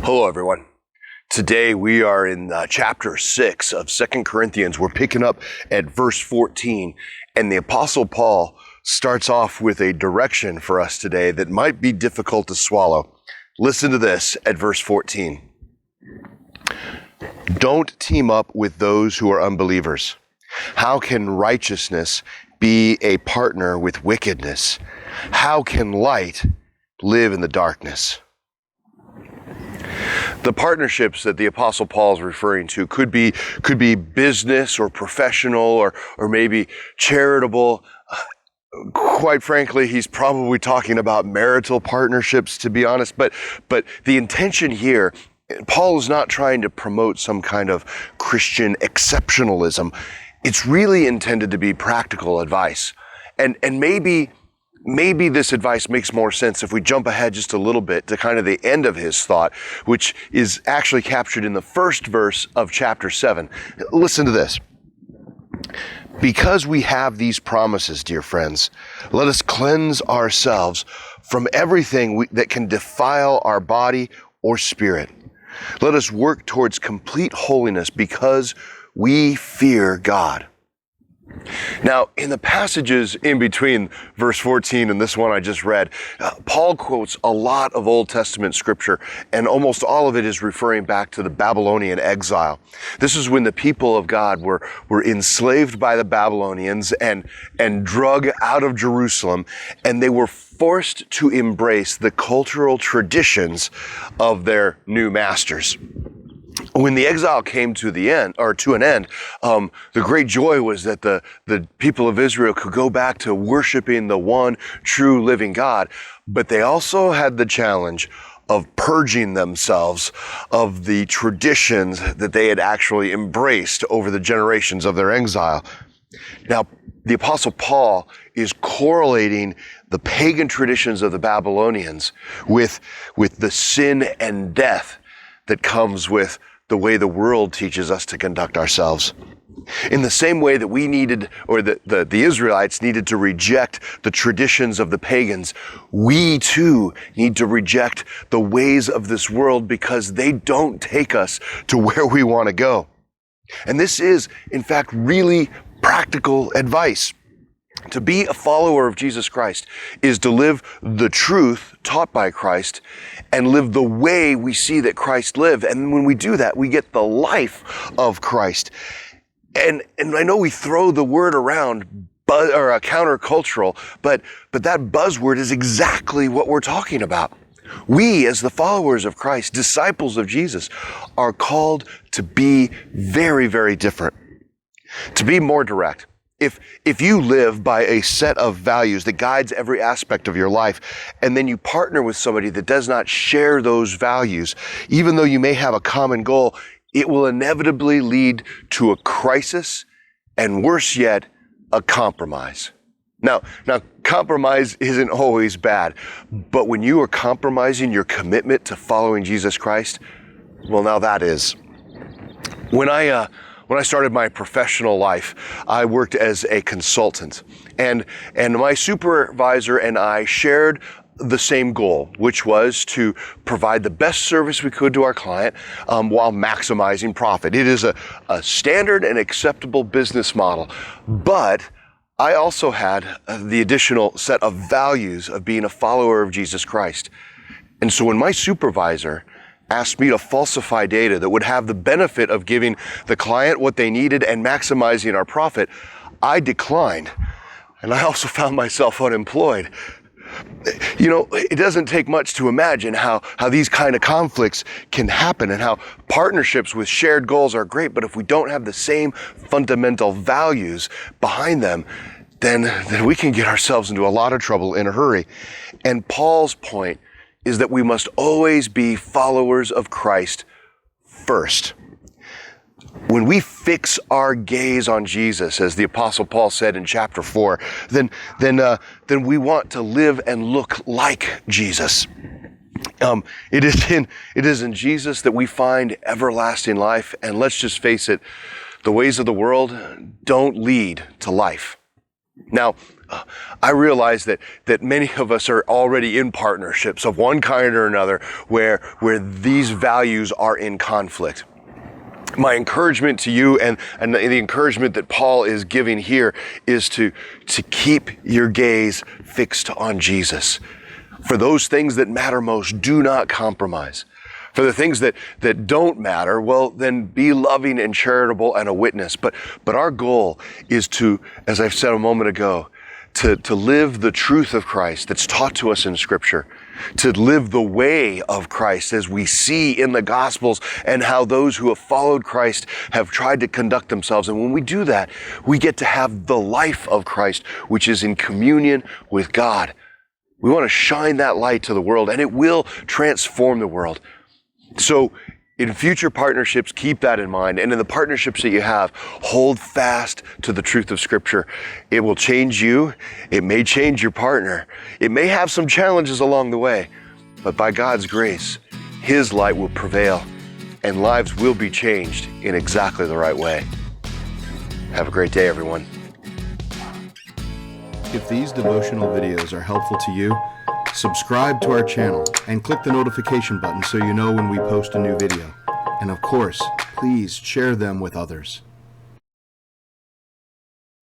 Hello, everyone. Today we are in chapter 6 of 2 Corinthians. We're picking up at verse 14, and the Apostle Paul starts off with a direction for us today that might be difficult to swallow. Listen to this at verse 14. Don't team up with those who are unbelievers. How can righteousness be a partner with wickedness? How can light live in the darkness? The partnerships that the Apostle Paul is referring to could be business or professional or maybe charitable. Quite frankly, he's probably talking about marital partnerships, to be honest. But the intention here, Paul is not trying to promote some kind of Christian exceptionalism. It's really intended to be practical advice. And maybe this advice makes more sense if we jump ahead just a little bit to kind of the end of his thought, which is actually captured in the first verse of chapter 7. Listen to this. Because we have these promises, dear friends, let us cleanse ourselves from everything that can defile our body or spirit. Let us work towards complete holiness because we fear God. Now, in the passages in between verse 14 and this one I just read, Paul quotes a lot of Old Testament scripture, and almost all of it is referring back to the Babylonian exile. This is when the people of God were enslaved by the Babylonians and drug out of Jerusalem, and they were forced to embrace the cultural traditions of their new masters. When the exile came to an end, the great joy was that the people of Israel could go back to worshiping the one true living God, but they also had the challenge of purging themselves of the traditions that they had actually embraced over the generations of their exile. Now, the Apostle Paul is correlating the pagan traditions of the Babylonians with the sin and death that comes with the way the world teaches us to conduct ourselves. In the same way that we needed, or the Israelites needed to reject the traditions of the pagans, we too need to reject the ways of this world because they don't take us to where we want to go. And this is, in fact, really practical advice. To be a follower of Jesus Christ is to live the truth taught by Christ and live the way we see that Christ lived. And when we do that, we get the life of Christ. And I know we throw the word around, countercultural, but that buzzword is exactly what we're talking about. We, as the followers of Christ, disciples of Jesus, are called to be very, very different. To be more direct. If you live by a set of values that guides every aspect of your life, and then you partner with somebody that does not share those values, even though you may have a common goal, it will inevitably lead to a crisis, and worse yet, a compromise. Now, compromise isn't always bad, but when you are compromising your commitment to following Jesus Christ, well, now that is. When I started my professional life, I worked as a consultant, and my supervisor and I shared the same goal, which was to provide the best service we could to our client while maximizing profit. It is a standard and acceptable business model, but I also had the additional set of values of being a follower of Jesus Christ. And so when my supervisor asked me to falsify data that would have the benefit of giving the client what they needed and maximizing our profit, I declined. And I also found myself unemployed. You know, it doesn't take much to imagine how these kind of conflicts can happen and how partnerships with shared goals are great, but if we don't have the same fundamental values behind them, then we can get ourselves into a lot of trouble in a hurry. And Paul's point is that we must always be followers of Christ first. When we fix our gaze on Jesus, as the Apostle Paul said in chapter 4, then we want to live and look like Jesus. It is in Jesus that we find everlasting life, and let's just face it, the ways of the world don't lead to life. Now, I realize that many of us are already in partnerships of one kind or another where these values are in conflict. My encouragement to you and the encouragement that Paul is giving here is to keep your gaze fixed on Jesus. For those things that matter most, do not compromise. For the things that don't matter, well, then be loving and charitable and a witness. But our goal is to, as I've said a moment ago, to live the truth of Christ that's taught to us in Scripture, to live the way of Christ as we see in the Gospels and how those who have followed Christ have tried to conduct themselves. And when we do that, we get to have the life of Christ, which is in communion with God. We want to shine that light to the world, and it will transform the world. So in future partnerships, keep that in mind. And in the partnerships that you have, hold fast to the truth of Scripture. It will change you. It may change your partner. It may have some challenges along the way, but by God's grace, His light will prevail and lives will be changed in exactly the right way. Have a great day, everyone. If these devotional videos are helpful to you, subscribe to our channel and click the notification button so you know when we post a new video. And of course, please share them with others.